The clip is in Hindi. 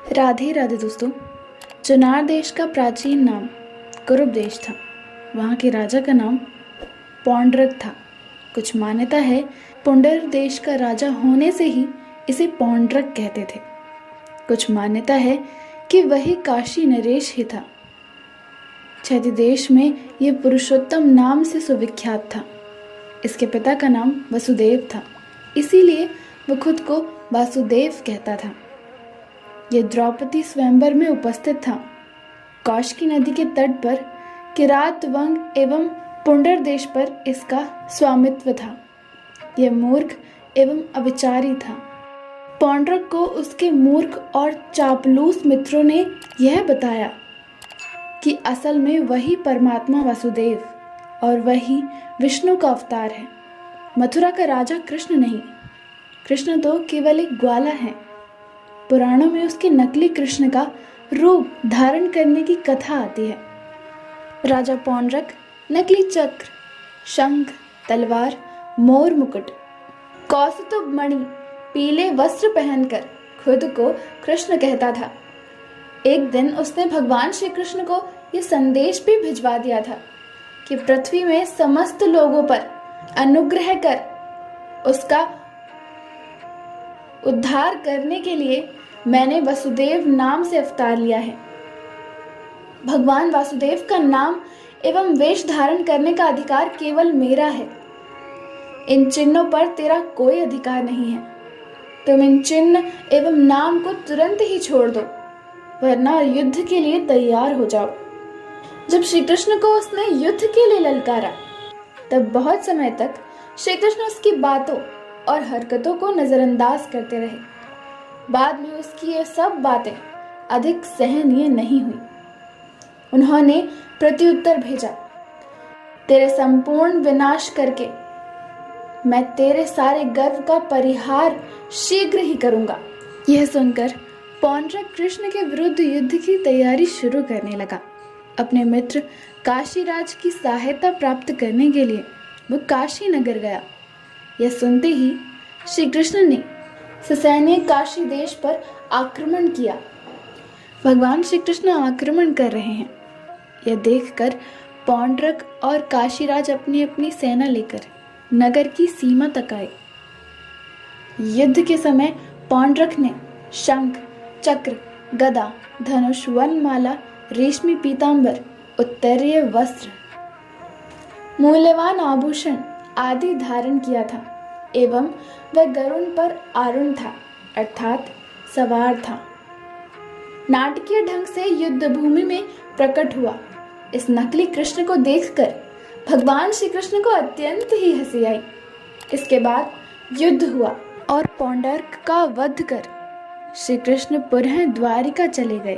राधे राधे दोस्तों। चुनार देश का प्राचीन नाम कुरुब देश था। वहाँ के राजा का नाम पौंड्रक था। कुछ मान्यता है पुंडर देश का राजा होने से ही इसे पौंड्रक कहते थे। कुछ मान्यता है कि वही काशी नरेश ही था। क्षैति देश में ये पुरुषोत्तम नाम से सुविख्यात था। इसके पिता का नाम वसुदेव था, इसीलिए वो खुद को वासुदेव कहता था। ये द्रौपदी स्वयंवर में उपस्थित था। कौशिकी नदी के तट पर किरात वंग एवं पुंडर देश पर इसका स्वामित्व था। यह मूर्ख एवं अविचारी था। पौंड्रक को उसके मूर्ख और चापलूस मित्रों ने यह बताया कि असल में वही परमात्मा वासुदेव और वही विष्णु का अवतार है। मथुरा का राजा कृष्ण नहीं, कृष्ण तो केवल एक ग्वाला है। पुराणों में उसके नकली कृष्ण का रूप धारण करने की कथा आती है। राजा पौंड्रक नकली चक्र, शंख, तलवार, मोर मुकुट, कौस्तुभ मणि, पीले वस्त्र पहनकर खुद को कृष्ण कहता था। एक दिन उसने भगवान श्री कृष्ण को यह संदेश भी भिजवा दिया था कि पृथ्वी में समस्त लोगों पर अनुग्रह कर उसका उद्धार करने के लिए मैंने वसुदेव नाम से अवतार लिया है। भगवान वासुदेव का नाम एवं वेश धारण करने का अधिकार केवल मेरा है। इन चिन्हों पर तेरा कोई अधिकार नहीं है। तुम इन चिन्ह एवं नाम को तुरंत ही छोड़ दो, वरना युद्ध के लिए तैयार हो जाओ। जब श्री कृष्ण को उसने युद्ध के लिए ललकारा, तब बहुत समय तक श्री कृष्ण उसकी बातों और हरकतों को नजरअंदाज करते रहे। बाद में उसकी ये सब बातें अधिक सहनीय नहीं हुई। उन्होंने प्रत्युत्तर भेजा, तेरे संपूर्ण विनाश करके मैं तेरे सारे गर्व का परिहार शीघ्र ही करूंगा। यह सुनकर पौंड्रक कृष्ण के विरुद्ध युद्ध की तैयारी शुरू करने लगा। अपने मित्र काशीराज की सहायता प्राप्त करने के लिए वो काशी नगर गया। यह सुनते ही श्री कृष्ण ने ससैन्य काशी देश पर आक्रमण किया। भगवान श्री कृष्ण आक्रमण कर रहे हैं, यह देखकर पौंड्रक और काशीराज अपनी अपनी सेना लेकर नगर की सीमा तक आए। युद्ध के समय पौंड्रक ने शंख, चक्र, गदा, धनुष, वनमाला, रेशमी पीतांबर, उत्तरीय वस्त्र, मूल्यवान आभूषण आदि धारण किया था एवं वह गरुड़ पर आरूढ़ था, अर्थात सवार था। नाटकीय ढंग से युद्ध भूमि में प्रकट हुआ। इस नकली कृष्ण को देखकर भगवान श्री कृष्ण को अत्यंत ही हंसी आई। इसके बाद युद्ध हुआ और पौंड्रक का वध कर श्री कृष्ण पुनः द्वारिका चले गए।